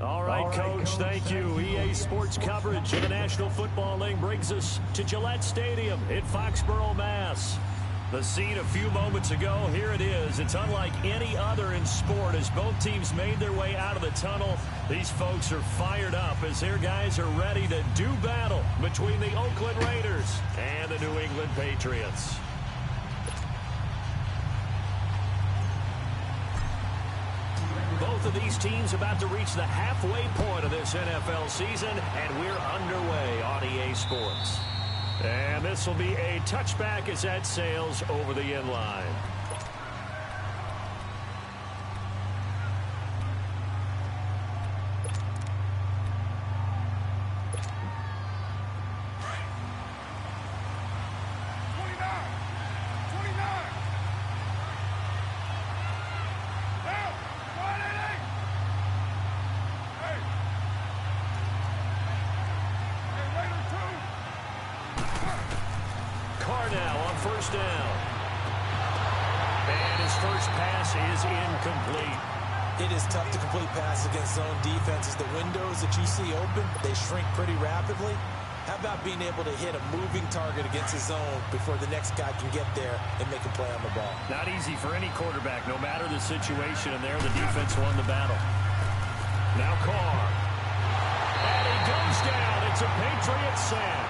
All right, Coach, thank you. EA Sports coverage of the National Football League brings us to Gillette Stadium in Foxborough, Mass. The scene a few moments ago, here it is. It's unlike any other in sport as both teams made their way out of the tunnel. These folks are fired up as their guys are ready to do battle between the Oakland Raiders and the New England Patriots. Both of these teams about to reach the halfway point of this NFL season, and we're underway on EA Sports. And this will be a touchback as that sails over the end line. First down. And his first pass is incomplete. It is tough to complete passes against zone defenses. The windows that you see open, they shrink pretty rapidly. How about being able to hit a moving target against his zone before the next guy can get there and make a play on the ball? Not easy for any quarterback, no matter the situation, and there the defense won the battle. Now Carr. And he goes down. It's a Patriots sack.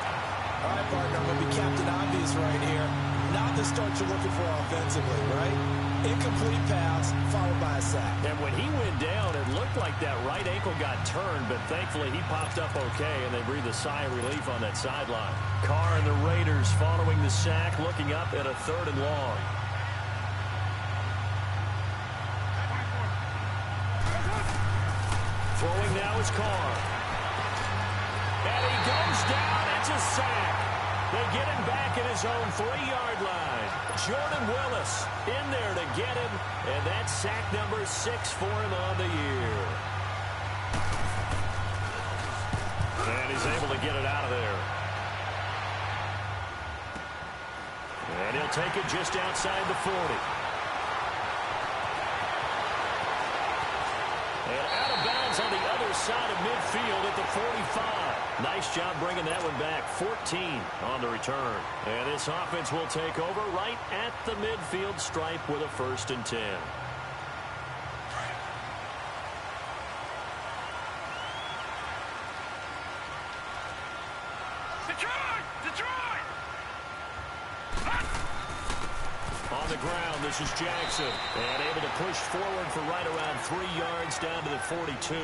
All right, partner, I'm going to be Captain Obvious right here. Not the start you're looking for offensively, right? Incomplete pass, followed by a sack. And when he went down, it looked like that right ankle got turned, but thankfully he popped up okay, and they breathed a sigh of relief on that sideline. Carr and the Raiders following the sack, looking up at a 3rd and long. Throwing now is Carr. And he goes down. It's a sack. They get him back at his own 3-yard line. Jordan Willis in there to get him, and that's sack number 6 for him on the year. And he's able to get it out of there. And he'll take it just outside the 40. And out of bounds on the other side of midfield at the 45. Nice job bringing that one back. 14 on the return. And this offense will take over right at the midfield stripe with a 1st and 10. Detroit! On the ground, this is Jackson. And able to push forward for right around 3 yards down to the 42.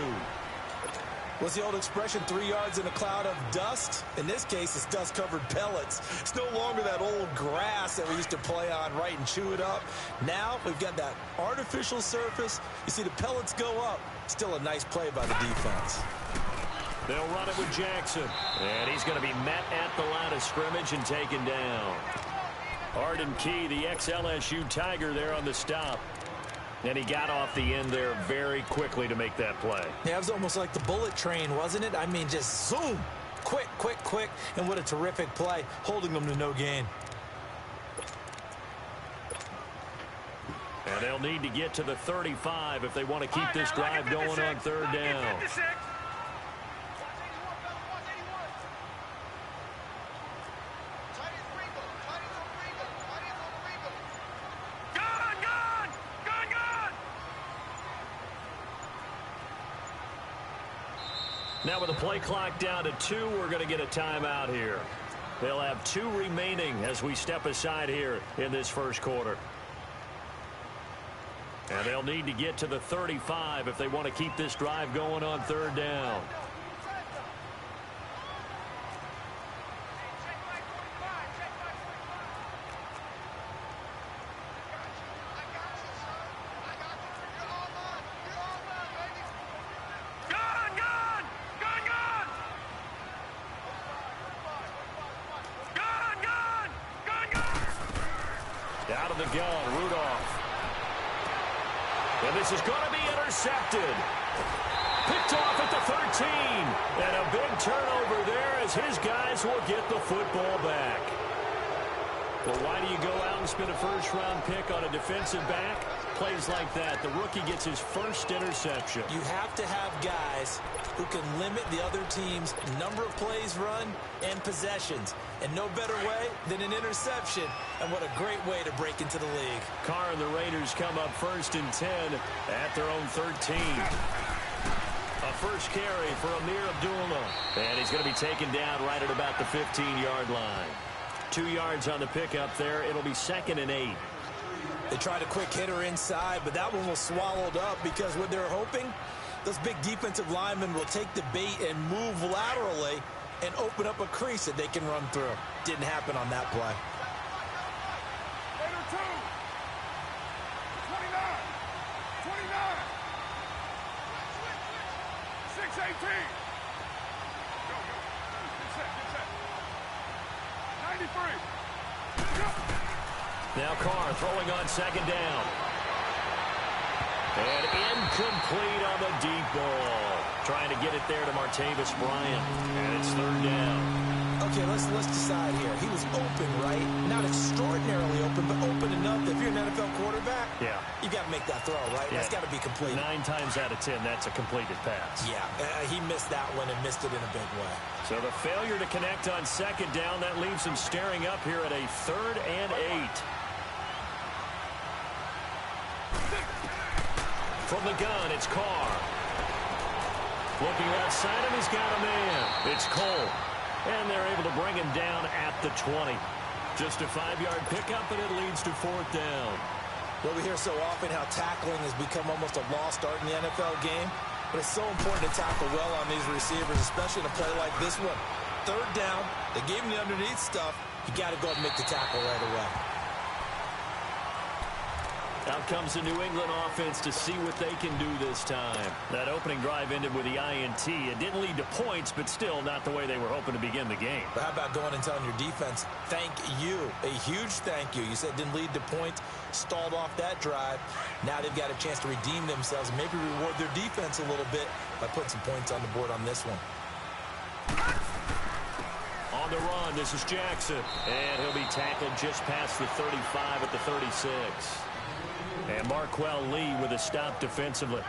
What's the old expression, 3 yards in a cloud of dust? In this case, it's dust-covered pellets. It's no longer that old grass that we used to play on, right, and chew it up. Now we've got that artificial surface. You see the pellets go up. Still a nice play by the defense. They'll run it with Jackson. And he's going to be met at the line of scrimmage and taken down. Arden Key, the ex-LSU Tiger, there on the stop. And he got off the end there very quickly to make that play. Yeah, it was almost like the bullet train, wasn't it? I mean, just zoom. Quick, quick, quick. And what a terrific play, holding them to no gain. And they'll need to get to the 35 if they want to keep this drive going on 3rd down. Now with the play clock down to 2, we're going to get a timeout here. They'll have 2 remaining as we step aside here in this first quarter. And they'll need to get to the 35 if they want to keep this drive going on 3rd down. Out of the gun, Rudolph. And this is going to be intercepted. Picked off at the 13. And a big turnover there as his guys will get the football back. Well, why do you go out and spend a first-round pick on a defensive back? plays like that, the rookie gets his first interception. You have to have guys who can limit the other team's number of plays run and possessions. And no better way than an interception. And what a great way to break into the league. Carr and the Raiders come up 1st and 10 at their own 13. A first carry for Amir Abdullah. And he's going to be taken down right at about the 15-yard line. 2 yards on the pickup there. It'll be 2nd and 8. They tried a quick hitter inside, but that one was swallowed up because what they're hoping, those big defensive linemen will take the bait and move laterally and open up a crease that they can run through. Didn't happen on that play. Raider 2. 29. 29. 6-18. Go. Get set. 93. Go. Now Carr throwing on 2nd down. And incomplete on the deep ball. Trying to get it there to Martavis Bryant. And it's 3rd down. Okay, let's decide here. He was open, right? Not extraordinarily open, but open enough that if you're an NFL quarterback, you got to make that throw, right? Yeah. That's got to be complete. 9 times out of 10, that's a completed pass. Yeah, he missed that one and missed it in a big way. So the failure to connect on 2nd down, that leaves him staring up here at a 3rd and 8. From the gun, it's Carr. Looking outside him, he's got a man. It's Cole. And they're able to bring him down at the 20. Just a 5-yard pickup, and it leads to 4th down. Well, we hear so often how tackling has become almost a lost art in the NFL game. But it's so important to tackle well on these receivers, especially in a play like this one. 3rd down, they gave him the underneath stuff. You got to go and make the tackle right away. Out comes the New England offense to see what they can do this time. That opening drive ended with the INT. It didn't lead to points, but still not the way they were hoping to begin the game. But how about going and telling your defense, thank you, a huge thank you. You said it didn't lead to points, stalled off that drive. Now they've got a chance to redeem themselves and maybe reward their defense a little bit by putting some points on the board on this one. On the run, this is Jackson. And he'll be tackled just past the 35 at the 36. And Marquell Lee with a stop defensively.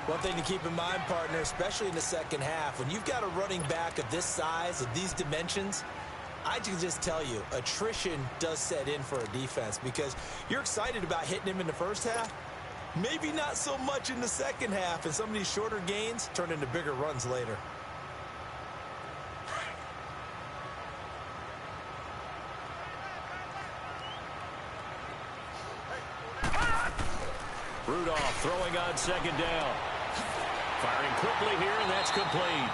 One thing to keep in mind, partner, especially in the second half, when you've got a running back of this size, of these dimensions, I can just tell you, attrition does set in for a defense because you're excited about hitting him in the first half. Maybe not so much in the second half, and some of these shorter gains turn into bigger runs later. Rudolph throwing on 2nd down. Firing quickly here, and that's complete.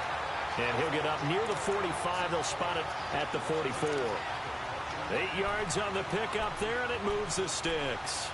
And he'll get up near the 45. They'll spot it at the 44. 8 yards on the pickup there, and it moves the sticks.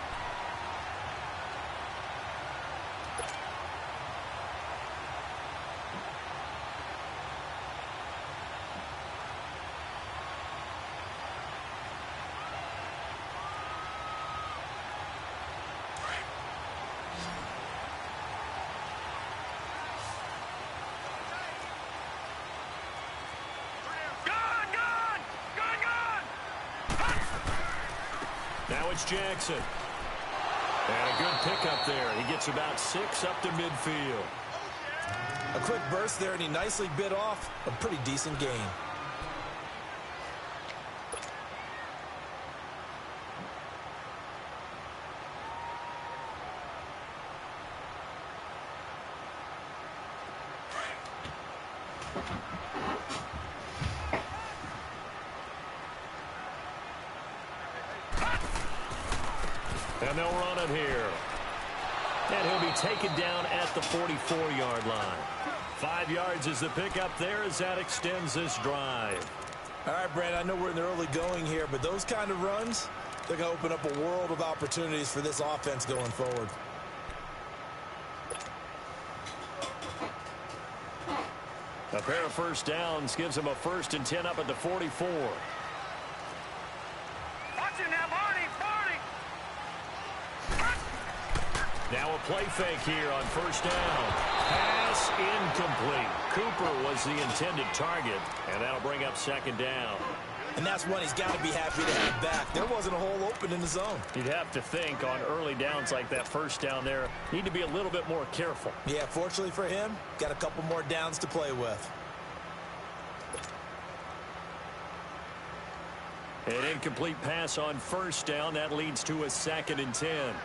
Now it's Jackson. And a good pickup there. He gets about 6 up to midfield. A quick burst there, and he nicely bit off a pretty decent gain. And they'll run it here. And he'll be taken down at the 44-yard line. 5 yards is the pickup there as that extends this drive. All right, Brad, I know we're in the early going here, but those kind of runs, they're going to open up a world of opportunities for this offense going forward. A pair of first downs gives them a 1st and 10 up at the 44. Now a play fake here on 1st down. Pass incomplete. Cooper was the intended target, and that'll bring up 2nd down. and that's one he's got to be happy to have back. There wasn't a hole open in the zone. You'd have to think on early downs like that first down there, need to be a little bit more careful. Yeah, fortunately for him, got a couple more downs to play with. An incomplete pass on first down. That leads to a 2nd and 10.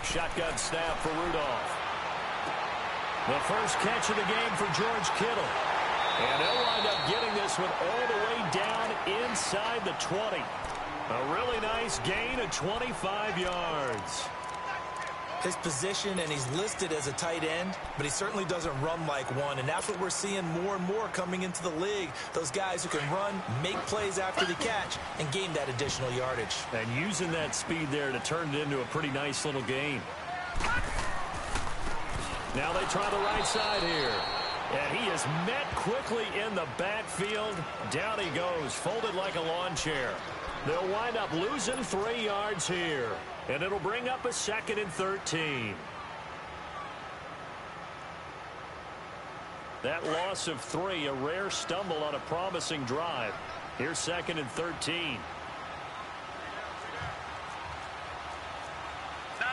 Shotgun snap for Rudolph. The first catch of the game for George Kittle. And they'll wind up getting this one all the way down inside the 20. A really nice gain of 25 yards. His position, and he's listed as a tight end, but he certainly doesn't run like one, and that's what we're seeing more and more coming into the league. Those guys who can run, make plays after the catch, and gain that additional yardage. And using that speed there to turn it into a pretty nice little gain. Now they try the right side here. And he is met quickly in the backfield. Down he goes, folded like a lawn chair. They'll wind up losing 3 yards here. And it'll bring up a 2nd and 13. That loss of 3, a rare stumble on a promising drive. Here's 2nd and 13. No,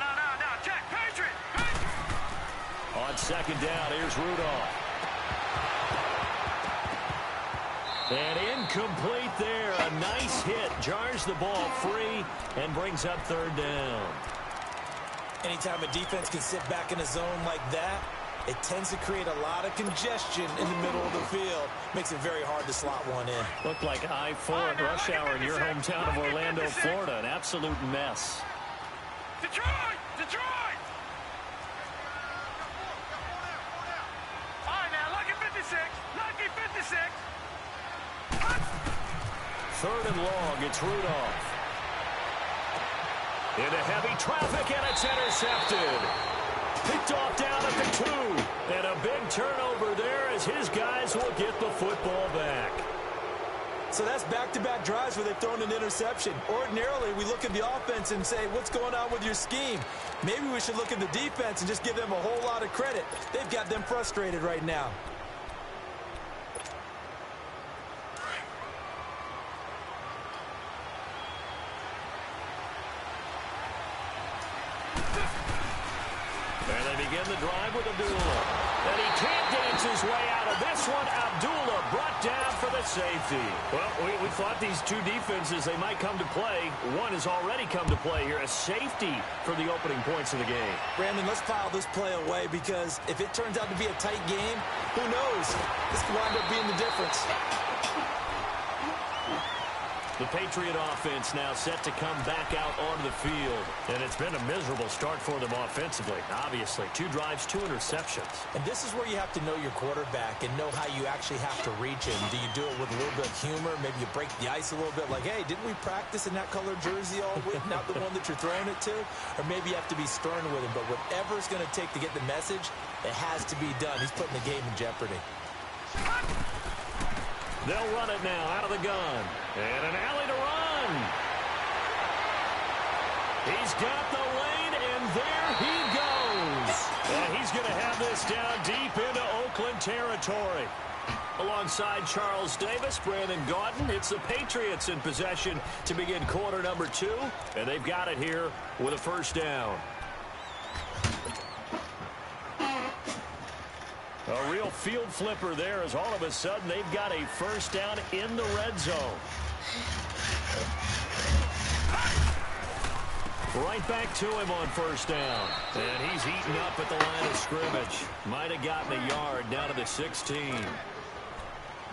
check, Patriot. On 2nd down, here's Rudolph. And incomplete there. A nice hit. Jars the ball free and brings up 3rd down. Anytime a defense can sit back in a zone like that, it tends to create a lot of congestion in the middle of the field. Makes it very hard to slot one in. Looked like I-4 at rush hour in your hometown of Orlando, Florida. An absolute mess. Detroit! All right, now, lucky 56. Lucky 56. 3rd and long, it's Rudolph. Into heavy traffic, and it's intercepted. Picked off down at the 2. And a big turnover there as his guys will get the football back. So that's back-to-back drives where they've thrown an interception. Ordinarily, we look at the offense and say, what's going on with your scheme? Maybe we should look at the defense and just give them a whole lot of credit. They've got them frustrated right now. And they begin the drive with Abdullah. And he can't dance his way out of this one. Abdullah brought down for the safety. Well, we thought these two defenses, they might come to play. One has already come to play here. A safety for the opening points of the game. Brandon, let's file this play away because if it turns out to be a tight game, who knows? This could wind up being the difference. The Patriot offense now set to come back out onto the field. And it's been a miserable start for them offensively, obviously. 2 drives, 2 interceptions. And this is where you have to know your quarterback and know how you actually have to reach him. Do you do it with a little bit of humor? Maybe you break the ice a little bit like, hey, didn't we practice in that color jersey all week? Not the one that you're throwing it to? Or maybe you have to be stern with him. But whatever it's going to take to get the message, it has to be done. He's putting the game in jeopardy. They'll run it now out of the gun. And an alley to run. He's got the lane, and there he goes. And he's going to have this down deep into Oakland territory. Alongside Charles Davis, Brandon Gaudin, it's the Patriots in possession to begin quarter number 2. And they've got it here with a first down. A real field flipper there as all of a sudden they've got a first down in the red zone. Right back to him on first down. And he's eaten up at the line of scrimmage. Might have gotten a yard down to the 16.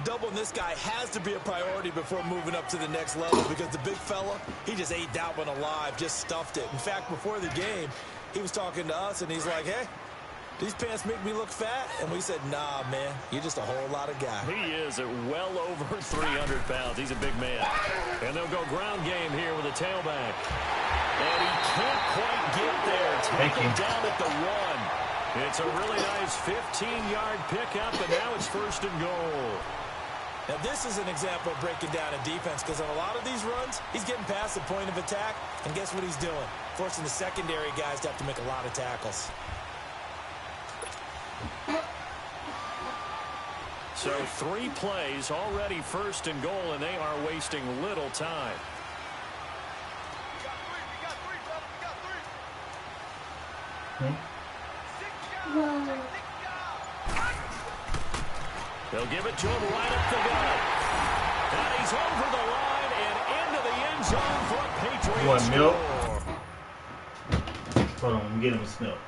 Doubling this guy has to be a priority before moving up to the next level because the big fella, he just ate that one alive, just stuffed it. In fact, before the game, he was talking to us, and he's like, hey, these pants make me look fat? And we said, nah, man, you're just a whole lot of guy. He is at well over 300 pounds. He's a big man. And they'll go ground game here with a tailback. And he can't quite get there. Tackled down at the 1. It's a really nice 15-yard pickup, and now it's 1st and goal. Now, this is an example of breaking down a defense because on a lot of these runs, he's getting past the point of attack, and guess what he's doing? Forcing the secondary guys to have to make a lot of tackles. So 3 plays, already 1st and goal, and they are wasting little time. They'll give it to him right up the gut. And he's over the line and into the end zone for a Patriots You want milk? score. Hold on, let me get him a milk.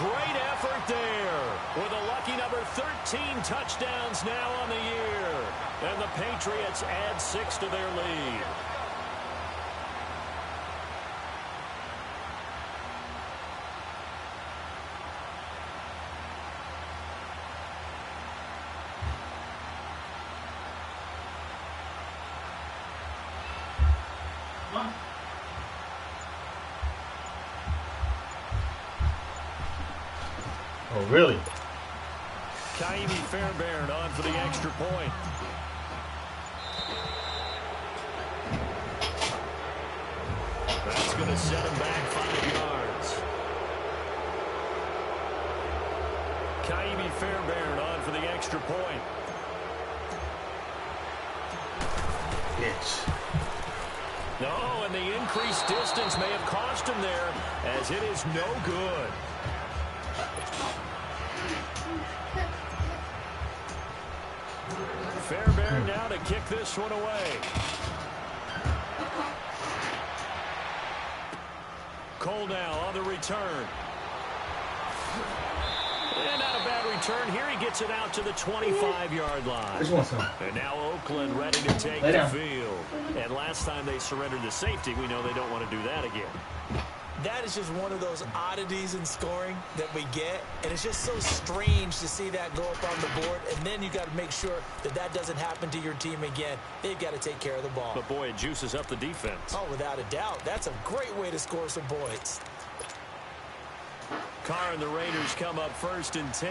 Great effort there with a lucky number 13 touchdowns now on the year. And the Patriots add 6 to their lead. Oh, really? Fairbairn on for the extra point. That's going to set him back 5 yards. Fairbairn on for the extra point. Bitch. No, and the increased distance may have cost him there, as it is no good. Fairbairn now to kick this one away. Cole now on the return. And not a bad return. Here he gets it out to the 25-yard line. And now Oakland ready to take the field. And last time they surrendered the safety, we know they don't want to do that again. That is just one of those oddities in scoring that we get, and it's just so strange to see that go up on the board, and then you got to make sure that that doesn't happen to your team again. They've got to take care of the ball. But, boy, it juices up the defense. Oh, without a doubt. That's a great way to score some points. Carr and the Raiders come up 1st and 10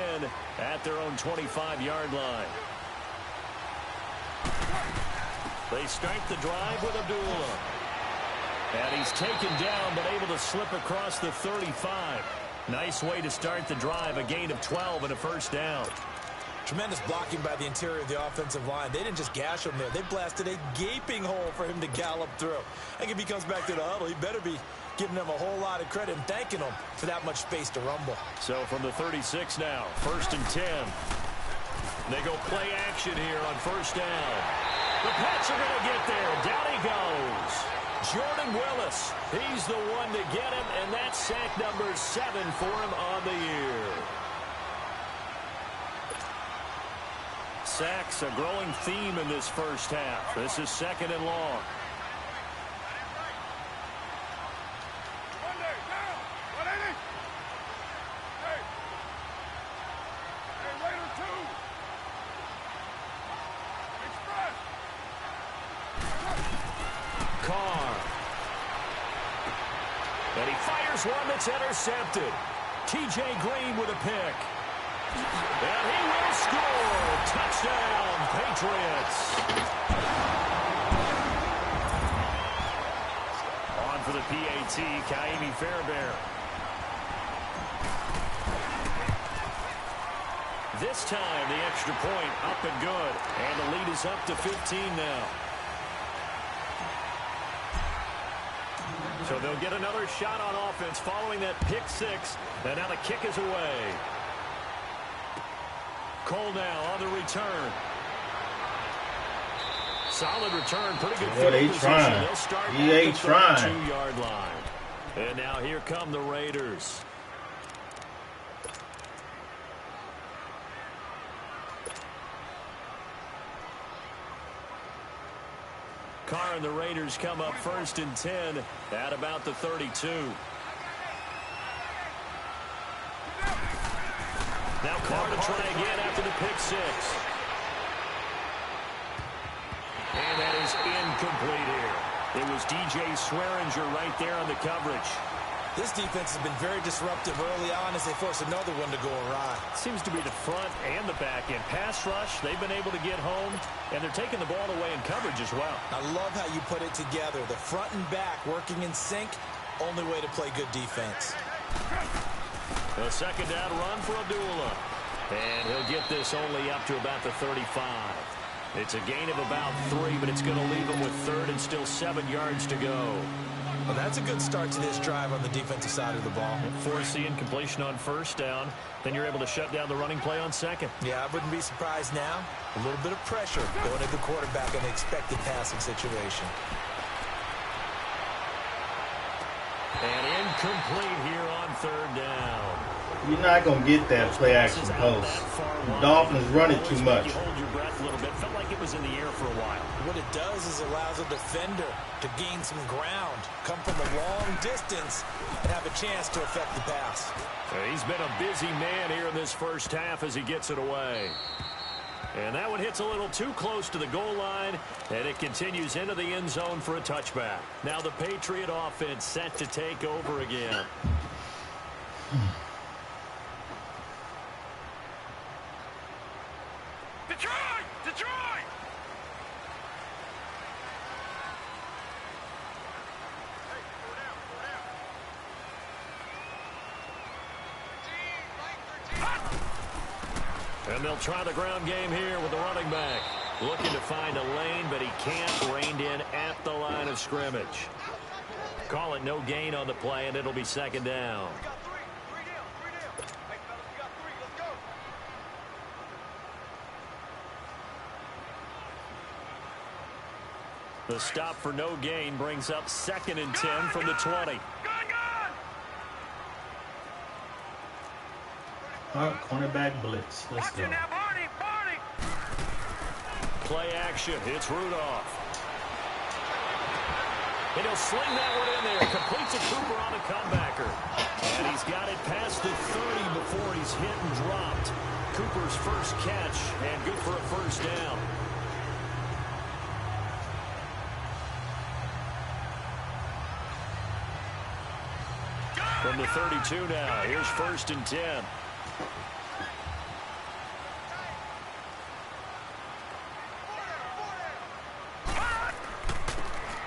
at their own 25-yard line. They start the drive with Abdullah. And he's taken down, but able to slip across the 35. Nice way to start the drive, a gain of 12 and a first down. Tremendous blocking by the interior of the offensive line. They didn't just gash him there. They blasted a gaping hole for him to gallop through. I think if he comes back to the huddle, he better be giving them a whole lot of credit and thanking them for that much space to rumble. So from the 36 now, 1st and 10. They go play action here on first down. The Pats are going to get there. Down he goes. Jordan Willis, he's the one to get him, and that's sack number 7 for him on the year. Sacks, a growing theme in this first half. This is 2nd and long. One that's intercepted. T.J. Green with a pick. And he will score. Touchdown, Patriots. On for the PAT, Fairbairn. This time, the extra point up and good. And the lead is up to 15 now. So they'll get another shot on offense following that pick 6. And now the kick is away. Cole now on the return. Solid return. Pretty good field position. Trying. They'll start he ain't at the trying. 2-yard line. And now here come the Raiders. Carr and the Raiders come up 1st and 10 at about the 32. Now Carr to try again after the pick six. And that is incomplete here. It was DJ Swearinger right there on the coverage. This defense has been very disruptive early on as they force another one to go awry. Seems to be the front and the back end. Pass rush, they've been able to get home, and they're taking the ball away in coverage as well. I love how you put it together. The front and back working in sync, only way to play good defense. A second down run for Abdullah. And he'll get this only up to about the 35. It's a gain of about 3, but it's going to leave him with 3rd and still 7 yards to go. Well, that's a good start to this drive on the defensive side of the ball. Force the incompletion on 1st down. Then you're able to shut down the running play on 2nd. Yeah, I wouldn't be surprised now. A little bit of pressure going at the quarterback in an expected passing situation. And incomplete here on 3rd down. You're not going to get that play action post. The Dolphins run it too much. You hold your breath a little bit. Felt like it was in the air for a while. What it does is allows a defender to gain some ground, come from a long distance, and have a chance to affect the pass. He's been a busy man here in this first half as he gets it away. And that one hits a little too close to the goal line, and it continues into the end zone for a touchback. Now the Patriot offense set to take over again. Detroit! Detroit! And they'll try the ground game here with the running back. Looking to find a lane, but he can't. Reined in at the line of scrimmage. Call it no gain on the play, and it'll be 2nd down. We got 3. 3 down. 3 down. Hey, fellas, we got 3. Let's go. The stop for no gain brings up 2nd and 10 from the 20. Gun! All right, cornerback blitz. Let's Watch go. it now, Barney! Barney! Play action. It's Rudolph. And he'll sling that one in there. Completes a Cooper on a comebacker. And he's got it past the 30 before he's hit and dropped. Cooper's first catch, and good for a 1st down. From the 32 now, here's 1st and 10.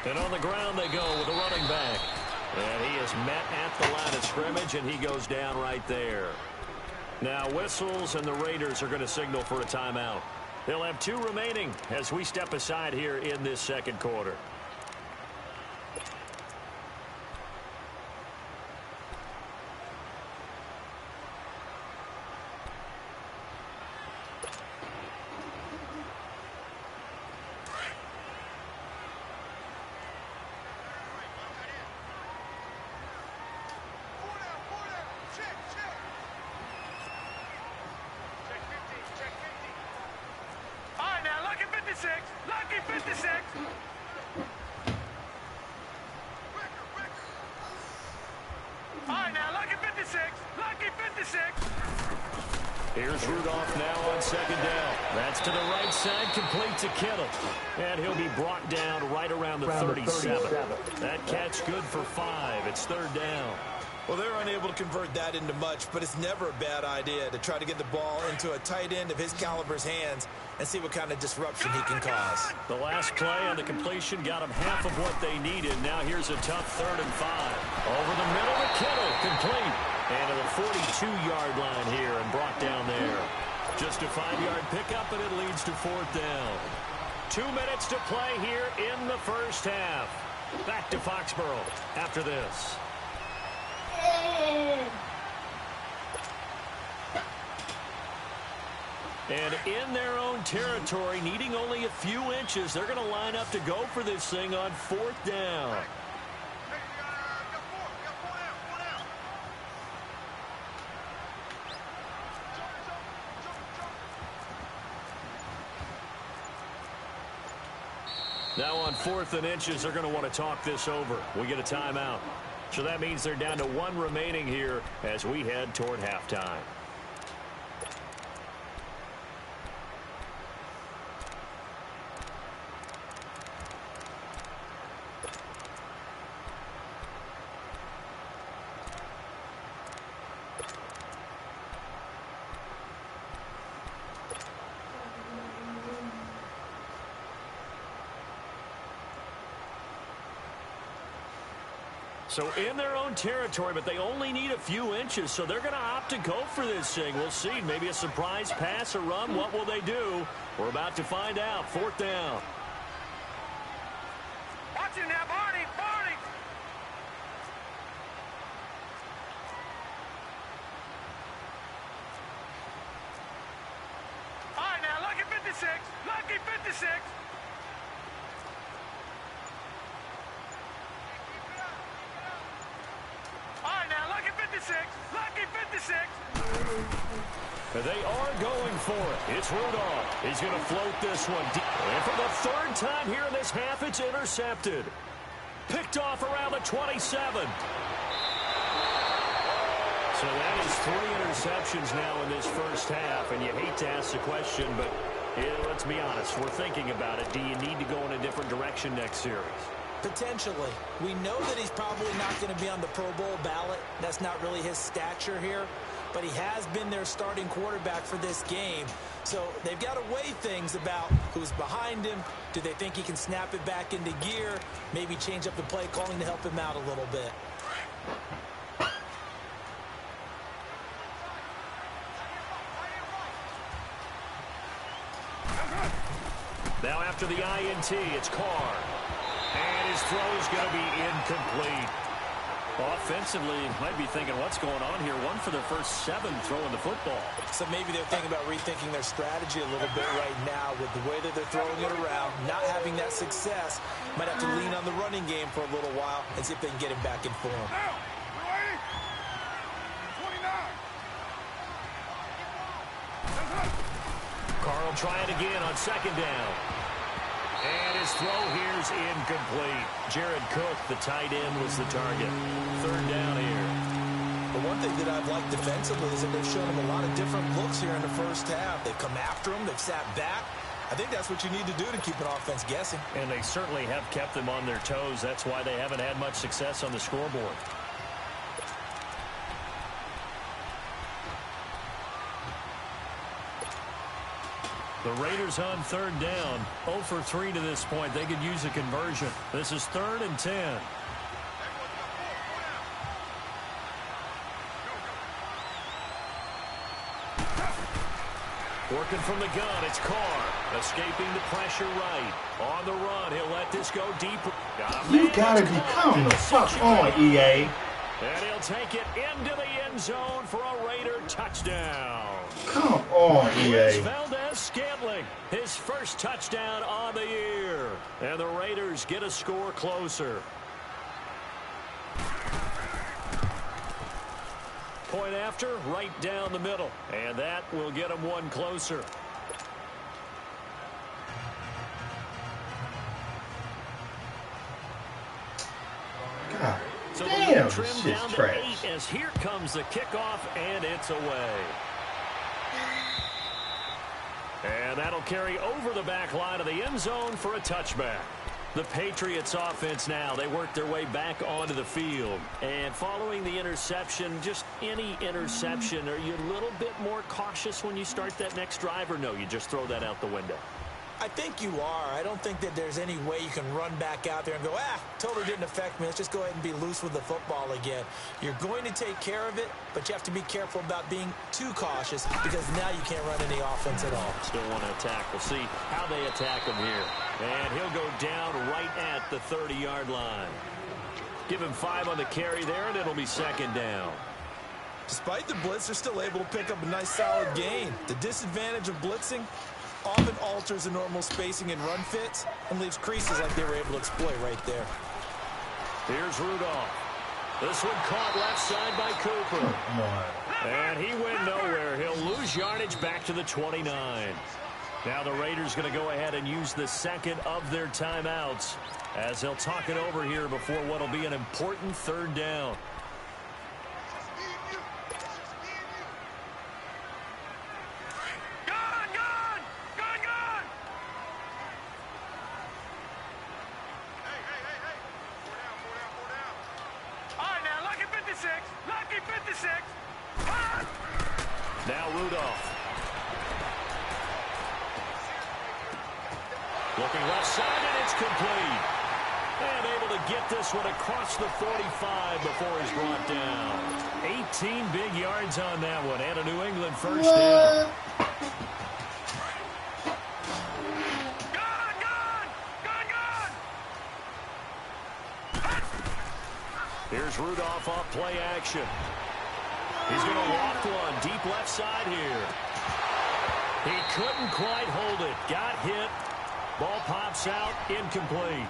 And on the ground they go with a running back. And he is met at the line of scrimmage, and he goes down right there. Now whistles, and the Raiders are going to signal for a timeout. They'll have 2 remaining as we step aside here in this 2nd quarter. Lucky 56. All right, now, lucky 56. Lucky 56. Here's Rudolph now on 2nd down. That's to the right side, complete to Kittle. And he'll be brought down right around the 37. That catch good for 5. It's 3rd down. Well, they're unable to convert that into much, but it's never a bad idea to try to get the ball into a tight end of his caliber's hands and see what kind of disruption he can cause. The last play on the completion got them half of what they needed. Now here's a tough 3rd and 5. Over the middle to Kittle, complete. And to the 42-yard line here and brought down there. Just a 5-yard pickup, and it leads to 4th down. 2 minutes to play here in the first half. Back to Foxborough after this. And in their own territory, needing only a few inches, they're going to line up to go for this thing on 4th down. Now on 4th and inches, they're going to want to talk this over. We get a timeout. So that means they're down to 1 remaining here as we head toward halftime. So in their own territory, but they only need a few inches, so they're going to opt to go for this thing. We'll see. Maybe a surprise pass or run. What will they do? We're about to find out. 4th down. Watch it now, Barney. Barney. All right, now, lucky 56. Lucky 56. Lucky 56. They are going for it. It's Rudolph. He's going to float this one deep. And for the 3rd time here in this half, it's intercepted. Picked off around the 27. So that is 3 interceptions now in this first half. And you hate to ask the question, but let's be honest. We're thinking about it. Do you need to go in a different direction next series? Potentially. We know that he's probably not going to be on the Pro Bowl ballot. That's not really his stature here. But he has been their starting quarterback for this game. So they've got to weigh things about who's behind him. Do they think he can snap it back into gear? Maybe change up the play calling to help him out a little bit. Now after the INT, it's Carr. And his throw is going to be incomplete. Offensively, you might be thinking, what's going on here? 1 for their first 7 throwing the football. So maybe they're thinking about rethinking their strategy a little bit right now with the way that they're throwing it around, not having that success. Might have to lean on the running game for a little while and see if they can get him back in form. Now, ready? 29. Carl try it again on 2nd down. And his throw here's incomplete. Jared Cook, the tight end, was the target. 3rd down here. The one thing that I've liked defensively is that they've shown him a lot of different looks here in the first half. They've come after him. They've sat back. I think that's what you need to do to keep an offense guessing. And they certainly have kept them on their toes. That's why they haven't had much success on the scoreboard. The Raiders on 3rd down. 0 for 3 to this point. They could use a conversion. This is 3rd and 10. Working from the gun, it's Carr. Escaping the pressure right. On the run, he'll let this go deeper. You gotta be coming the fuck on, EA. And he'll take it into the end zone for a Raider touchdown. Come on, EA. Valdez-Scantling, his first touchdown on the year. And the Raiders get a score closer. Point after, right down the middle. And that will get them 1 closer. God So damn, trim this down shit's to trash. 8 as here comes the kickoff, and it's away. And that'll carry over the back line of the end zone for a touchback. The Patriots offense now, they work their way back onto the field. And following the interception, just any interception, are you a little bit more cautious when you start that next drive, or no, you just throw that out the window? I think you are. I don't think that there's any way you can run back out there and go, totally didn't affect me. Let's just go ahead and be loose with the football again. You're going to take care of it, but you have to be careful about being too cautious because now you can't run any offense at all. Still want to attack. We'll see how they attack him here. And he'll go down right at the 30-yard line. Give him 5 on the carry there, and it'll be 2nd down. Despite the blitz, they're still able to pick up a nice solid gain. The disadvantage of blitzing often alters the normal spacing and run fits and leaves creases like they were able to exploit right there. Here's Rudolph. This one caught left side by Cooper. And he went nowhere. He'll lose yardage back to the 29. Now the Raiders going to go ahead and use the second of their timeouts as they'll talk it over here before what will be an important third down. Now Rudolph. Looking left side, and it's complete. And able to get this one across the 45 before he's brought down. 18 big yards on that one, and a New England first down. Here's Rudolph off play action. He's going to loft one deep left side here. He couldn't quite hold it. Got hit. Ball pops out. Incomplete.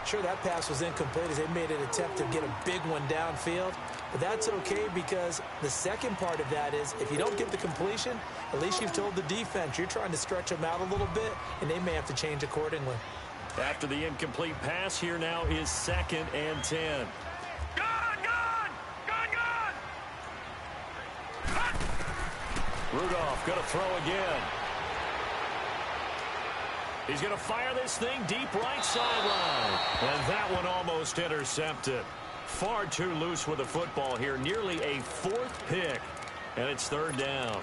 Sure, that pass was incomplete as they made an attempt to get a big one downfield. But that's okay because the second part of that is if you don't get the completion, at least you've told the defense you're trying to stretch them out a little bit, and they may have to change accordingly. After the incomplete pass, here now is 2nd and 10. Rudolph going to throw again. He's going to fire this thing deep right sideline. And that one almost intercepted. Far too loose with the football here. Nearly a 4th pick. And it's 3rd down.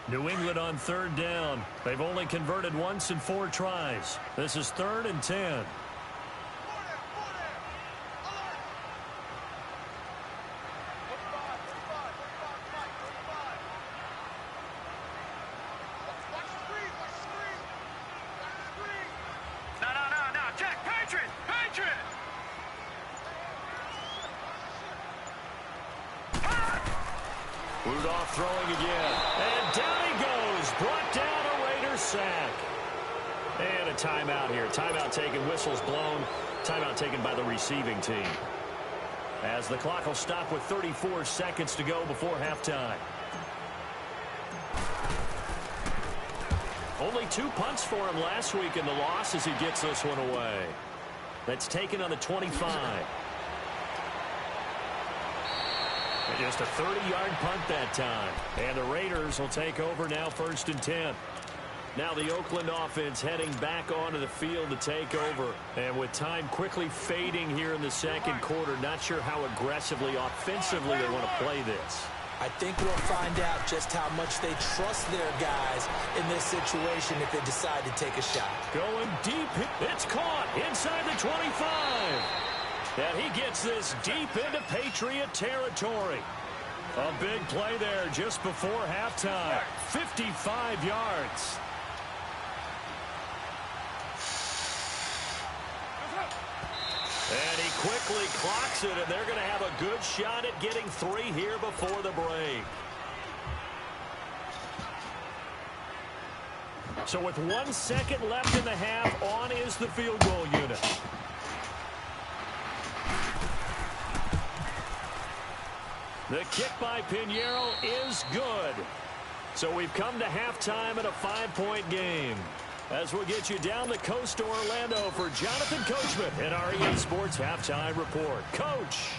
New England on 3rd down. They've only converted once in 4 tries. This is 3rd and 10. Rudolph throwing again. And down he goes. Brought down a Raiders sack. And a timeout here. Timeout taken. Whistles blown. Timeout taken by the receiving team. As the clock will stop with 34 seconds to go before halftime. Only 2 punts for him last week in the loss as he gets this one away. That's taken on the 25. Just a 30-yard punt that time. And the Raiders will take over now 1st and 10. Now the Oakland offense heading back onto the field to take over. And with time quickly fading here in the second quarter, not sure how aggressively, offensively they want to play this. I think we'll find out just how much they trust their guys in this situation if they decide to take a shot. Going deep. It's caught inside the 25. And he gets this deep into Patriot territory. A big play there just before halftime. 55 yards. And he quickly clocks it, and they're going to have a good shot at getting 3 here before the break. So with 1 second left in the half, on is the field goal unit. The kick by Pinheiro is good. So we've come to halftime in a 5-point game. As we'll get you down the coast to Orlando for Jonathan Coachman in our EA Sports Halftime Report. Coach.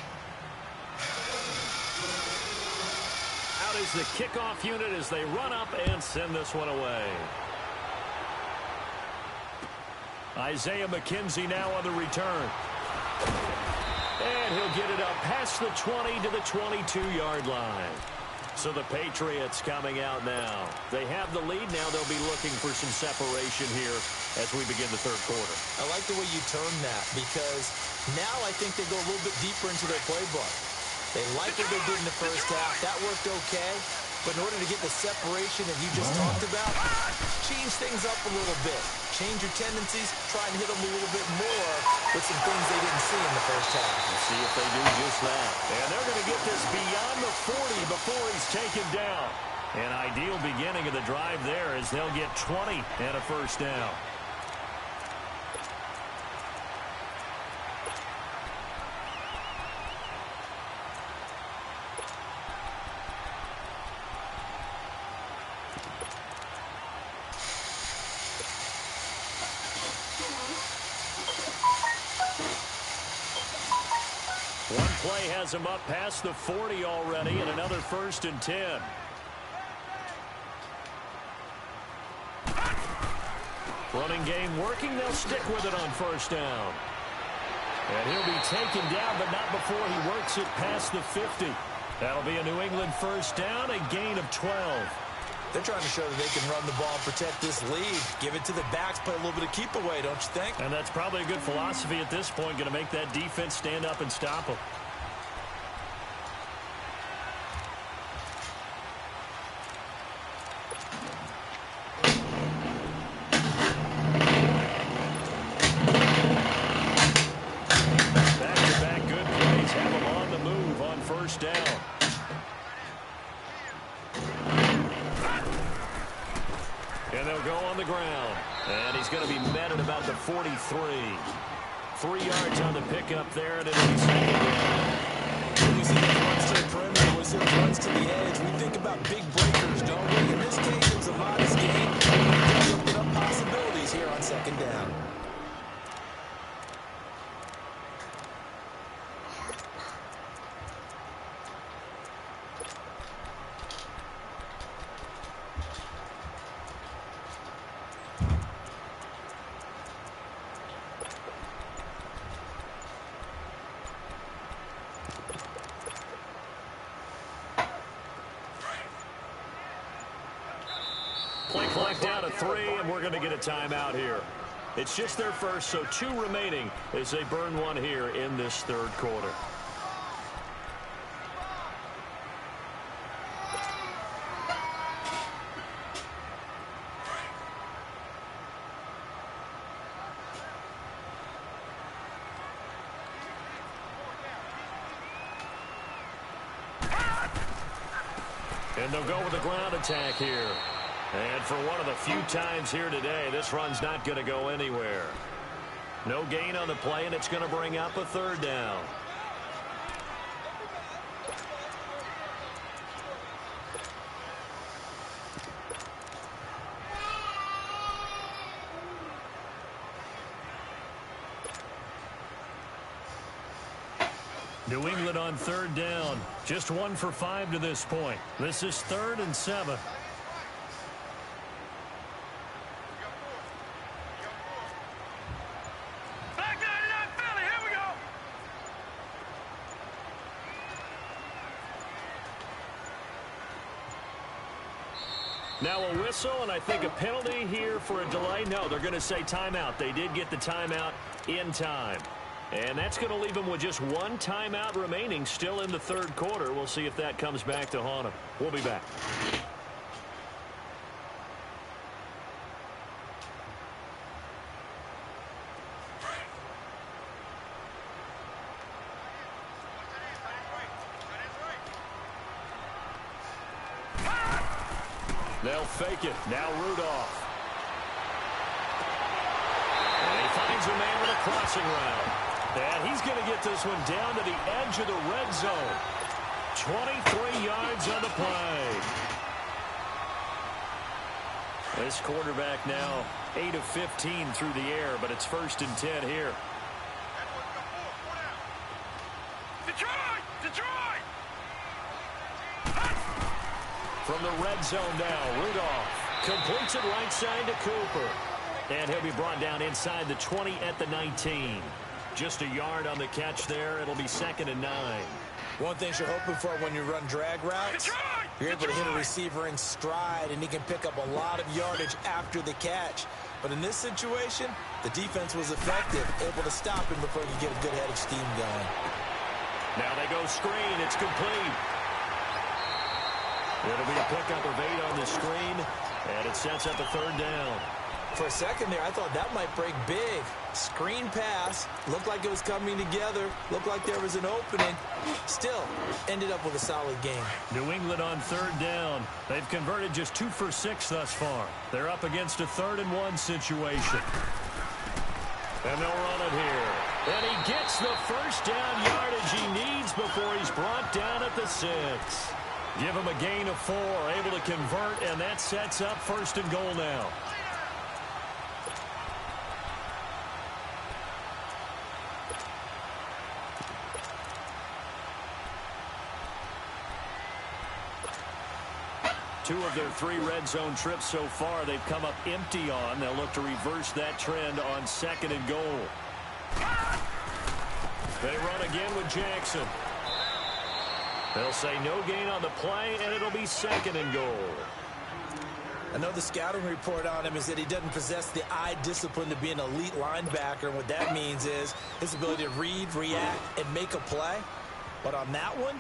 Out is the kickoff unit as they run up and send this one away. Isaiah McKenzie now on the return. And he'll get it up past the 20 to the 22-yard line. So the Patriots coming out now. They have the lead. Now they'll be looking for some separation here as we begin the third quarter. I like the way you term that because now I think they go a little bit deeper into their playbook. They like what they did in the first half. That worked okay. But in order to get the separation that you just talked about, change things up a little bit. Change your tendencies. Try and hit them a little bit more with some things they didn't see in the first half. We'll see if they do just that. And they're going to get this beyond the 40 before he's taken down. An ideal beginning of the drive there as they'll get 20 and a first down. One play has him up past the 40 already, and another 1st and 10. Running game working. They'll stick with it on 1st down. And he'll be taken down, but not before he works it past the 50. That'll be a New England 1st down, a gain of 12. They're trying to show that they can run the ball and protect this lead. Give it to the backs, play a little bit of keep away, don't you think? And that's probably a good philosophy at this point, going to make that defense stand up and stop them. Back-to-back good plays have them on the move on 1st down. And they'll go on the ground. And he's going to be met at about the 43. 3 yards on the pickup there, and it'll be 2nd down. When we see those runs to the perimeter, when we see those runs to the edge, we think about big breakers, don't we? In this case, it was a modest game. We'll open up possibilities here on 2nd down. Play clock down to 3, and we're going to get a timeout here. It's just their first, so 2 remaining as they burn one here in this 3rd quarter. And they'll go with a ground attack here. And for one of the few times here today, this run's not going to go anywhere. No gain on the play, and it's going to bring up a 3rd down. New England on 3rd down. Just 1 for 5 to this point. This is 3rd and 7. Now a whistle, and I think a penalty here for a delay. No, they're going to say timeout. They did get the timeout in time. And that's going to leave them with just 1 timeout remaining still in the 3rd quarter. We'll see if that comes back to haunt them. We'll be back. They'll fake it. Now Rudolph. And he finds a man with a crossing route. And he's going to get this one down to the edge of the red zone. 23 yards on the play. This quarterback now 8 of 15 through the air, but it's 1st and 10 here. From the red zone now, Rudolph completes it right side to Cooper. And he'll be brought down inside the 20 at the 19. Just a yard on the catch there. It'll be 2nd and 9. One thing you're hoping for when you run drag routes, you're able to hit a receiver in stride, and he can pick up a lot of yardage after the catch. But in this situation, the defense was effective, able to stop him before he could get a good head of steam going. Now they go screen. It's complete. It'll be a pickup of 8 on the screen, and it sets up a 3rd down. For a second there, I thought that might break big. Screen pass, looked like it was coming together, looked like there was an opening. Still, ended up with a solid game. New England on 3rd down. They've converted just 2 for 6 thus far. They're up against a 3rd and 1 situation. And they'll run it here. And he gets the 1st down yardage he needs before he's brought down at the 6. Give him a gain of 4, able to convert, and that sets up 1st and goal now. 2 of their 3 red zone trips so far, they've come up empty on. They'll look to reverse that trend on 2nd and goal. They run again with Jackson. They'll say no gain on the play, and it'll be 2nd and goal. I know the scouting report on him is that he doesn't possess the eye discipline to be an elite linebacker. And what that means is his ability to read, react, and make a play. But on that one,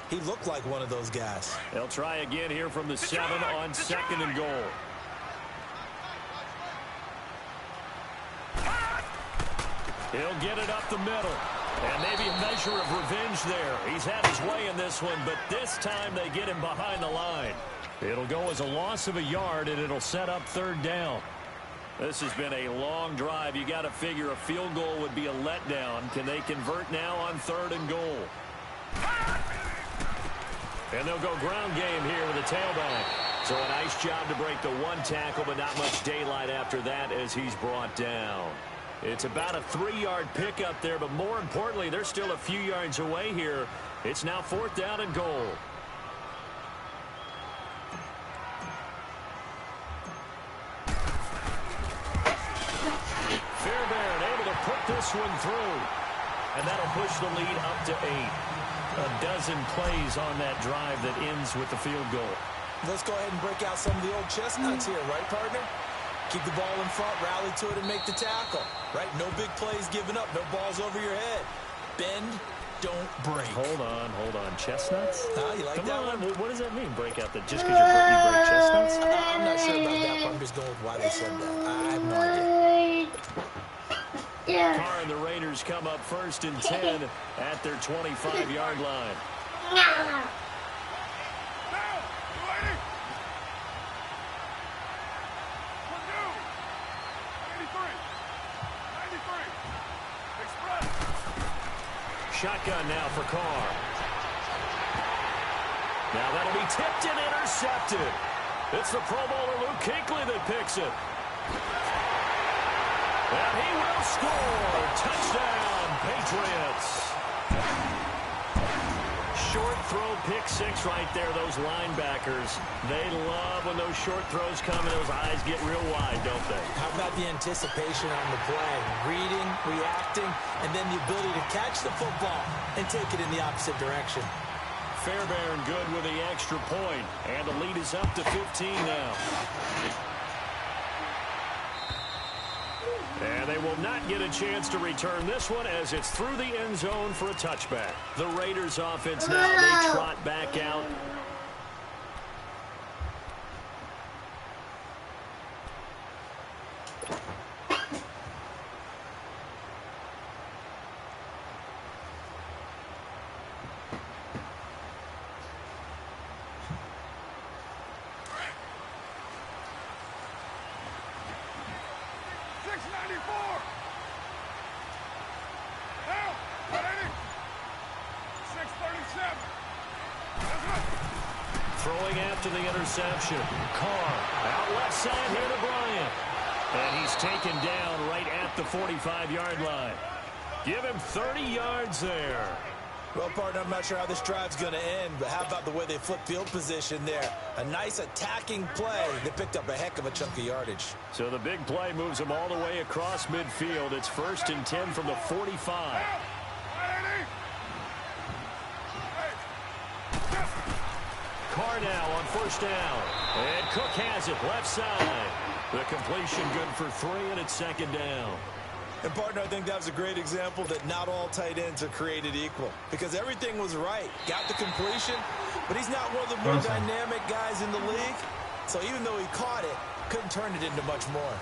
he looked like one of those guys. They'll try again here from the 7 on 2nd and goal. He'll get it up the middle. And maybe a measure of revenge there. He's had his way in this one, but this time they get him behind the line. It'll go as a loss of a yard, and it'll set up 3rd down. This has been a long drive. You got to figure a field goal would be a letdown. Can they convert now on 3rd and goal? And they'll go ground game here with a tailback. So a nice job to break the 1 tackle, but not much daylight after that as he's brought down. It's about a 3-yard pickup there, but more importantly, they're still a few yards away here. It's now 4th down and goal. Fairbairn able to put this one through. And that'll push the lead up to 8. A dozen plays on that drive that ends with the field goal. Let's go ahead and break out some of the old chestnuts here, right, partner? Keep the ball in front, rally to it, and make the tackle. Right? No big plays given up. No balls over your head. Bend, don't break. Hold on. Chestnuts? You like Come that on. one? What does that mean, break out? That just because you break chestnuts? I'm not sure about that, but I'm just going with why they said that. I have no idea. Carr and the Raiders come up 1st and 10 at their 25-yard line. Shotgun now for Carr. Now that'll be tipped and intercepted. It's the Pro Bowler Luke Kuechly that picks it. And he will score. Touchdown, Patriots. Short throw, pick 6 right there. Those linebackers, they love when those short throws come and those eyes get real wide, don't they? How about the anticipation on the play? Reading, reacting, and then the ability to catch the football and take it in the opposite direction. Fairbairn good with the extra point, and the lead is up to 15 now. And they will not get a chance to return this one as it's through the end zone for a touchback. The Raiders offense now, they trot back out. Throwing after the interception. Carr out left side here to Bryant. And he's taken down right at the 45-yard line. Give him 30 yards there. Well, partner, I'm not sure how this drive's going to end, but how about the way they flip field position there? A nice attacking play. They picked up a heck of a chunk of yardage. So the big play moves them all the way across midfield. It's 1st and 10 from the 45. Carr now on 1st down. And Cook has it left side. The completion good for 3, and it's 2nd down. And, partner, I think that was a great example that not all tight ends are created equal. Because everything was right. Got the completion, but he's not one of the more dynamic guys in the league. So even though he caught it, couldn't turn it into much more.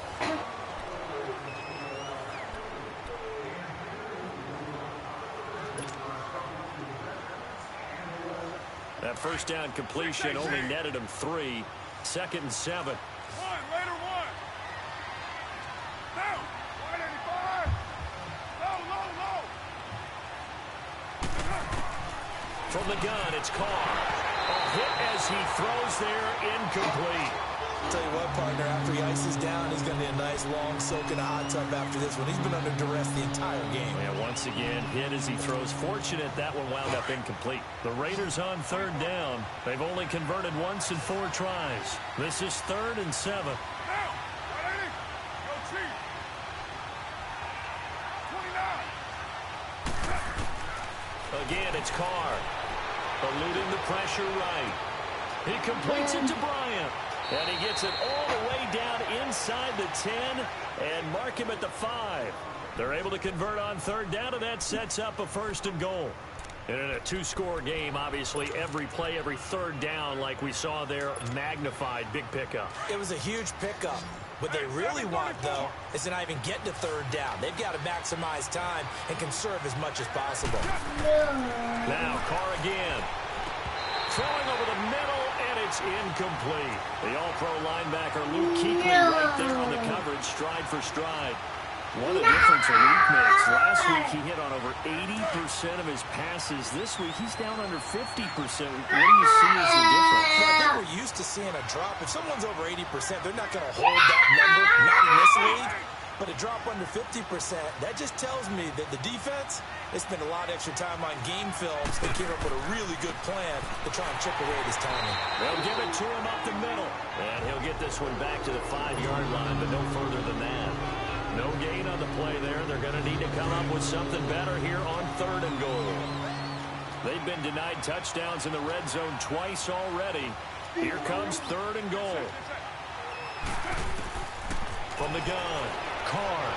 That 1st down completion only netted him 3. 2nd and 7. Later one. Down. 185. Low. From the gun, it's Carr. A hit as he throws there, incomplete. Tell you what, partner, after he ices down, he's going to be a nice, long soak in a hot tub after this one. He's been under duress the entire game. And once again, hit as he throws. Fortunate that one wound up incomplete. The Raiders on 3rd down. They've only converted once in 4 tries. This is 3rd and 7. Now, ready? Go team. 29. Again, it's Carr. Eluding the pressure right. He completes it to Bryant. And he gets it all the way down inside the 10 and mark him at the 5. They're able to convert on 3rd down, and that sets up a 1st and goal. And in a 2-score game, obviously, every play, every 3rd down, like we saw there, magnified. Big pickup. It was a huge pickup. What they really want, though, is to not even get to 3rd down. They've got to maximize time and conserve as much as possible. Now, Carr again. Throwing over the middle, and it's incomplete. The all-pro linebacker, Luke Kuechly, right there on the coverage, stride for stride. What a difference a week makes. Last week, he hit on over 80% of his passes. This week, he's down under 50%. What do you see as the difference? Well, I think we're used to seeing a drop. If someone's over 80%, they're not going to hold that number, not in this league. But a drop under 50%, that just tells me that the defense, they spent a lot of extra time on game films. They came up with a really good plan to try and chip away at his timing. They'll give it to him up the middle. And he'll get this one back to the 5-yard line, but no further than that. No gain on the play there. They're going to need to come up with something better here on 3rd and goal. They've been denied touchdowns in the red zone twice already. Here comes 3rd and goal. From the gun, Carr.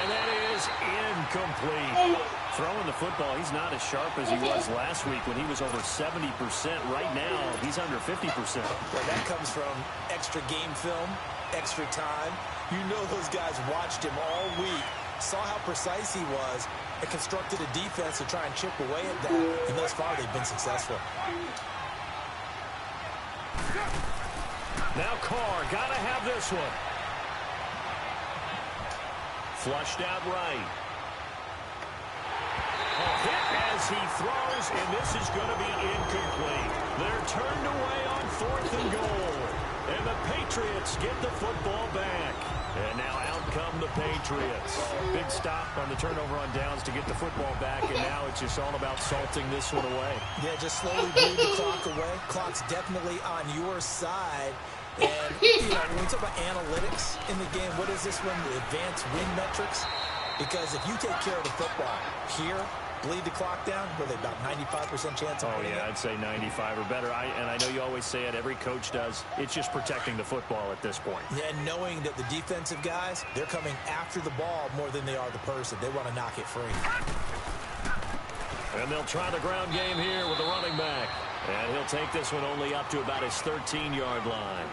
And that is incomplete. Throwing the football, he's not as sharp as he was last week when he was over 70%. Right now, he's under 50%. Well, that comes from extra game film, extra time. You know those guys watched him all week, saw how precise he was, and constructed a defense to try and chip away at that. And thus far, they've been successful. Now Carr, gotta have this one. Flushed out right. A hit as he throws, and this is going to be incomplete. They're turned away on 4th and goal. And the Patriots get the football back. And now out come the Patriots. Big stop on the turnover on downs to get the football back, and now it's just all about salting this one away. Yeah, just slowly bleed the clock away. Clock's definitely on your side. And, you know, when we talk about analytics in the game, what is this one? The advanced win metrics? Because if you take care of the football here, bleed the clock down, with about 95% chance of winning it? I'd say 95 or better. And I know you always say it, every coach does. It's just protecting the football at this point. Yeah, and knowing that the defensive guys, they're coming after the ball more than they are the person. They want to knock it free. And they'll try the ground game here with the running back. And he'll take this one only up to about his 13-yard line.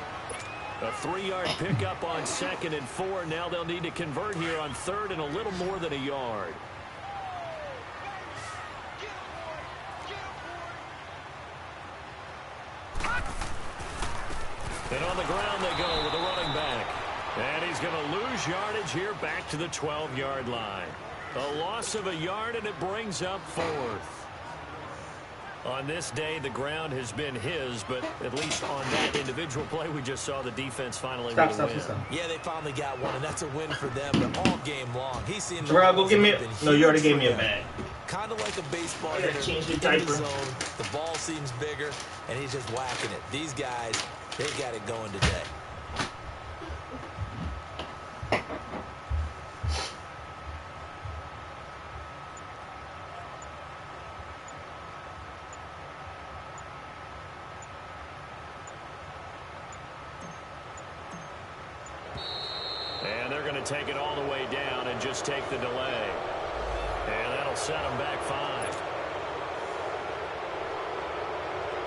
A 3-yard pickup on 2nd and 4. Now they'll need to convert here on 3rd and a little more than a yard. And on the ground they go with the running back. And he's going to lose yardage here back to the 12-yard line. A loss of a yard, and it brings up 4th. On this day, the ground has been his, but at least on that individual play, we just saw the defense finally win. Yeah, they finally got one, and that's a win for them, but all game long. He's seen the bro, go give me no, you already gave me a bag. Kind of like a baseball I gotta hitter change the in diaper. the zone. The ball seems bigger, and he's just whacking it. These guys, they got it going today. And they're going to take it all the way down and just take the delay. And that'll set them back 5.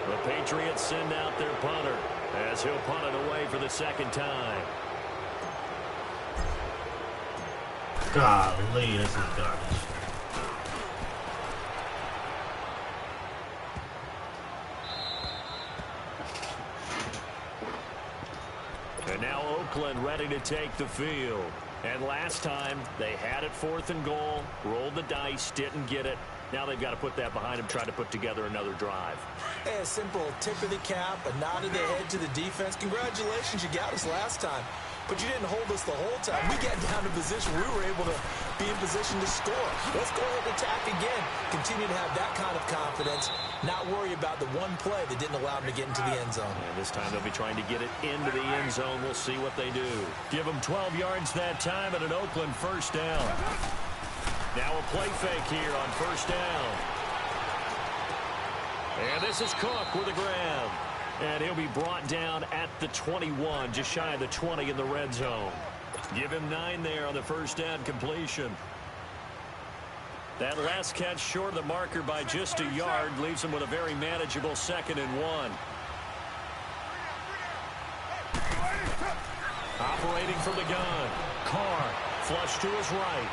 The Patriots send out their punter as he'll punt it away for the 2nd time. Golly, this is garbage. And now Oakland ready to take the field. And last time, they had it 4th and goal, rolled the dice, didn't get it. Now they've got to put that behind them, try to put together another drive. Hey, a simple tip of the cap, a nod of the head to the defense. Congratulations, you got us last time. But you didn't hold us the whole time. We got down to position. We were able to be in position to score. Let's go ahead and attack again. Continue to have that kind of confidence. Not worry about the one play that didn't allow them to get into the end zone. And this time they'll be trying to get it into the end zone. We'll see what they do. Give them 12 yards that time at an Oakland first down. Now a play fake here on first down. And this is Cook with a grab. And he'll be brought down at the 21, just shy of the 20 in the red zone. Give him 9 there on the first down completion. That last catch short of the marker by just a yard leaves him with a very manageable 2nd and 1. Operating from the gun. Carr, flush to his right.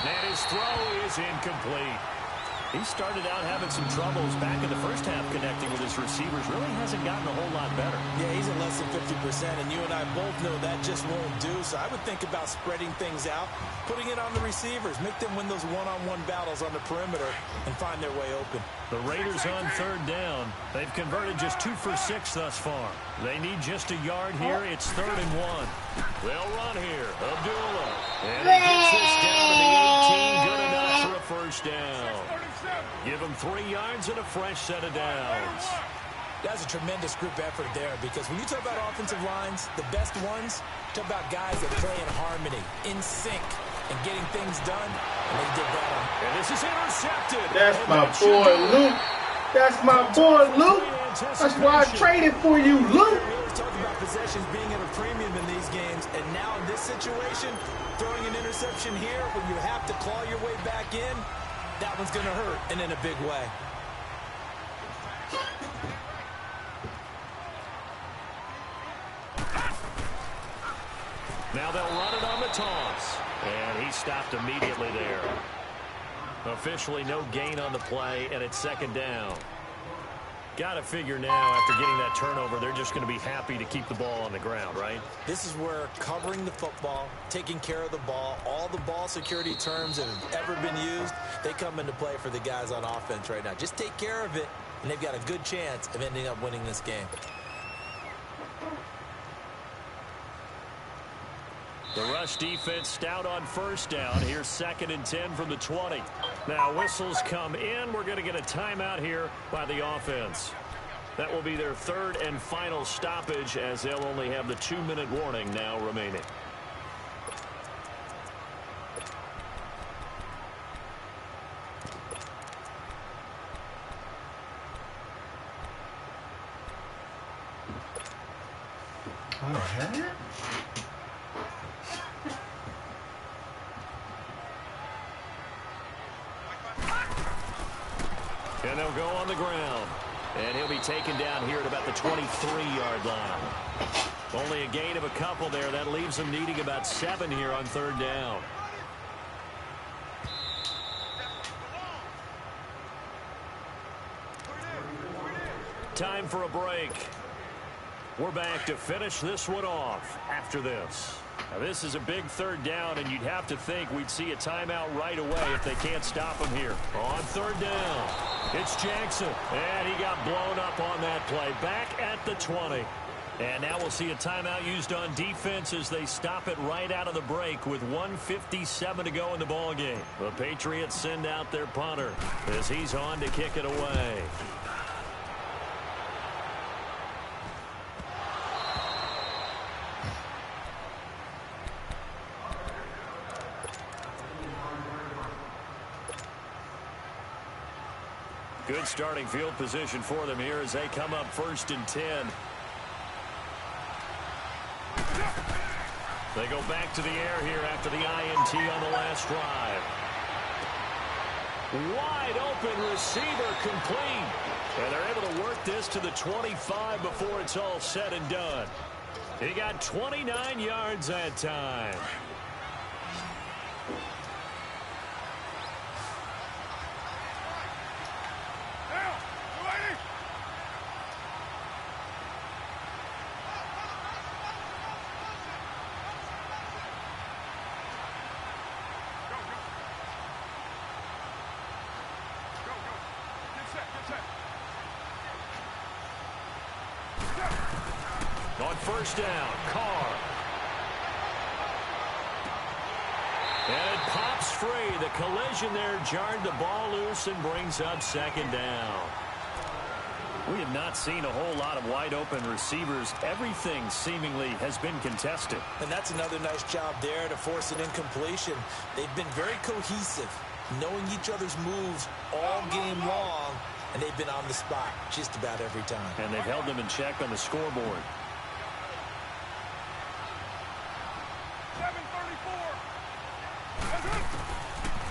And his throw is incomplete. He started out having some troubles back in the first half connecting with his receivers. Really hasn't gotten a whole lot better. Yeah, he's at less than 50%, and you and I both know that just won't do. So I would think about spreading things out, putting it on the receivers, make them win those one-on-one battles on the perimeter, and find their way open. The Raiders on third down. They've converted just 2 for 6 thus far. They need just a yard here. It's 3rd and 1. They'll run here. Abdullah. And he gets this down to the 18. Good enough for a first down. Give them 3 yards and a fresh set of downs. That's a tremendous group effort there, because when you talk about offensive lines, the best ones, talk about guys that play in harmony, in sync, and getting things done, and they did that. And this is intercepted. That's my boy, Luke. That's my boy, Luke. That's why I traded for you, Luke. We always talk about possessions being at a premium in these games, and now in this situation, throwing an interception here when you have to claw your way back in, that one's going to hurt, and in a big way. Now they'll run it on the toss. And he stopped immediately there. Officially no gain on the play, and it's 2nd down. Got to figure now, after getting that turnover, they're just going to be happy to keep the ball on the ground, right? This is where covering the football, taking care of the ball, all the ball security terms that have ever been used, they come into play for the guys on offense right now. Just take care of it, and they've got a good chance of ending up winning this game. The rush defense stout on first down. Here's 2nd and 10 from the 20. Now whistles come in. We're going to get a timeout here by the offense. That will be their 3rd and final stoppage, as they'll only have the 2-minute warning now remaining. Oh, And they'll go on the ground. And he'll be taken down here at about the 23-yard line. Only a gain of a couple there. That leaves them needing about 7 here on 3rd down. Time for a break. We're back to finish this one off after this. Now, this is a big 3rd down, and you'd have to think we'd see a timeout right away if they can't stop him here. On 3rd down, it's Jackson, and he got blown up on that play. Back at the 20. And now we'll see a timeout used on defense as they stop it right out of the break with 1:57 to go in the ballgame. The Patriots send out their punter as he's on to kick it away. Good starting field position for them here as they come up 1st and 10. They go back to the air here after the INT on the last drive. Wide open receiver complete. And they're able to work this to the 25 before it's all said and done. He got 29 yards that time. on first down. Carr. And it pops free. The collision there jarred the ball loose and brings up second down. We have not seen a whole lot of wide-open receivers. Everything seemingly has been contested. And that's another nice job there to force an incompletion. They've been very cohesive, knowing each other's moves all game long, and they've been on the spot just about every time. And they've held them in check on the scoreboard. 7:34.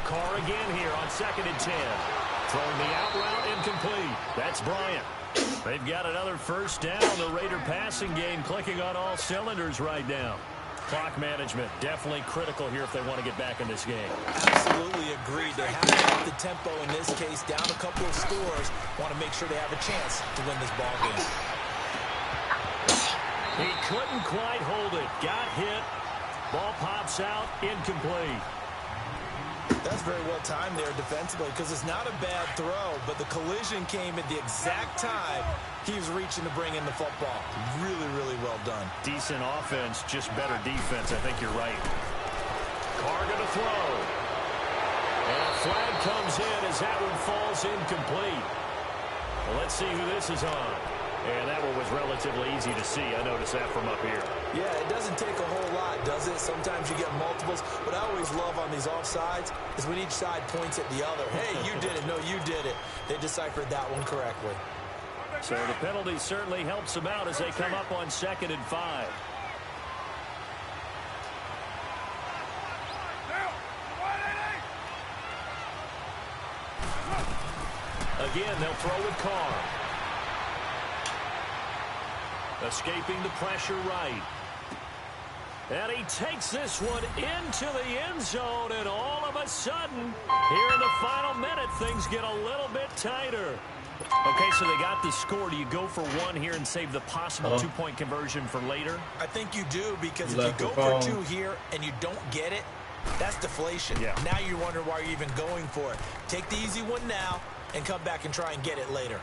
Carr again here on 2nd and 10. Throwing the out route incomplete. That's Bryant. They've got another first down. The Raider passing game clicking on all cylinders right now. Clock management definitely critical here if they want to get back in this game. Absolutely agreed. They have to up the tempo in this case, down a couple of scores. Want to make sure they have a chance to win this ball game. He couldn't quite hold it. Got hit. Ball pops out. Incomplete. That's very well timed there defensively because it's not a bad throw, but the collision came at the exact time he was reaching to bring in the football. Really, really well done. Decent offense, just better defense. I think you're right. Carr going to throw. And a flag comes in as that one falls incomplete. Well, let's see who this is on. And that one was relatively easy to see. I noticed that from up here. Yeah, it doesn't take a whole lot, does it? Sometimes you get multiples. What I always love on these offsides is when each side points at the other. Hey, you did it. No, you did it. They deciphered that one correctly. So the penalty certainly helps them out as they come up on 2nd and 5. Again, they'll throw with Carr. Escaping the pressure right. And he takes this one into the end zone, and all of a sudden, here in the final minute, things get a little bit tighter. Okay, so they got the score. Do you go for one here and save the possible two-point conversion for later? I think you do, because if you go for two here and you don't get it, that's deflation. Yeah. Now you wonder why you're even going for it. Take the easy one now and come back and try and get it later.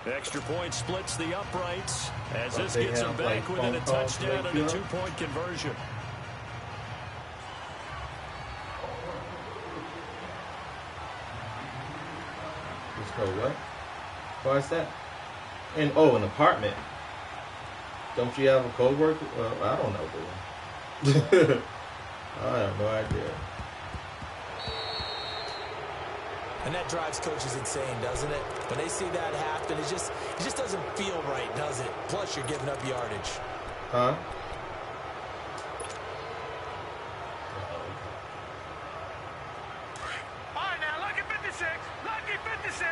The extra point splits the uprights as this gets them back within a touchdown and a two-point conversion. Let's go what? Why is that? And an apartment. Don't you have a co-worker? Well, I don't know, dude. I have no idea. And that drives coaches insane, doesn't it? When they see that happen, it just doesn't feel right, does it? Plus, you're giving up yardage. Huh? All right, now, lucky 56. Lucky 56.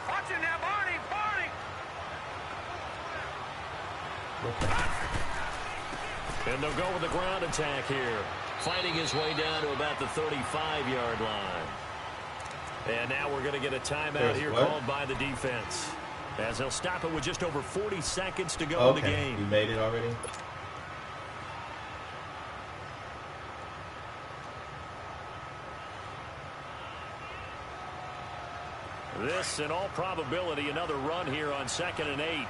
Watch it now, Barney. Barney. And they'll go with the ground attack here. Fighting his way down to about the 35-yard line. And now we're going to get a timeout here called by the defense, as they'll stop it with just over 40 seconds to go in the game. You made it already? This, in all probability, another run here on 2nd and 8.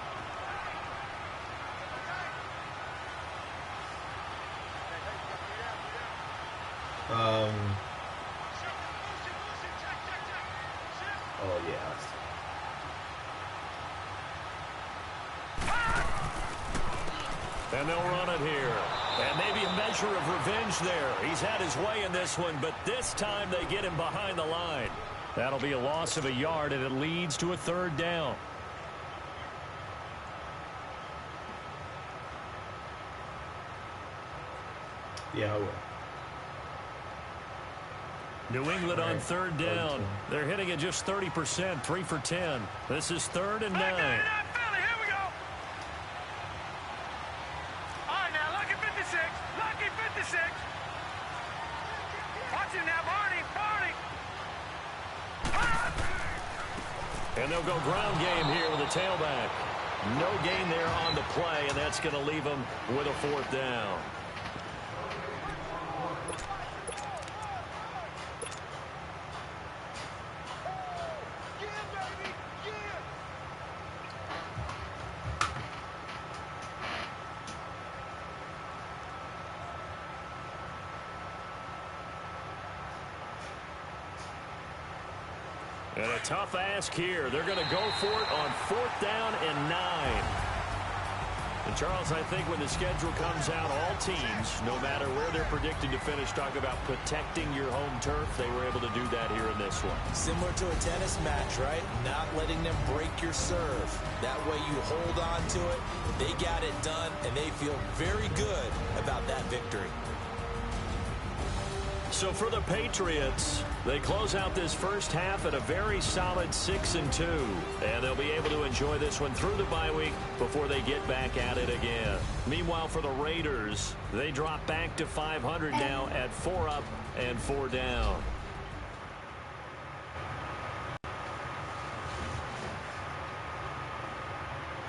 Oh, yeah. And they'll run it here. And maybe a measure of revenge there. He's had his way in this one, but this time they get him behind the line. That'll be a loss of a yard, and it leads to a 3rd down. Yeah, I will. New England on 3rd down. They're hitting at just 30%, 3 for 10. This is 3rd and 9. Here we go. All right, now, lucky 56. Lucky 56. Watch it now, Barney. Barney. And they'll go ground game here with a tailback. No gain there on the play, and that's going to leave them with a 4th down. And a tough ask here. They're going to go for it on 4th down and 9. And, Charles, I think when the schedule comes out, all teams, no matter where they're predicted to finish, talk about protecting your home turf. They were able to do that here in this one. Similar to a tennis match, right? Not letting them break your serve. That way you hold on to it. They got it done, and they feel very good about that victory. So for the Patriots, they close out this first half at a very solid 6-2. And they'll be able to enjoy this one through the bye week before they get back at it again. Meanwhile, for the Raiders, they drop back to 500 now at 4 up and 4 down.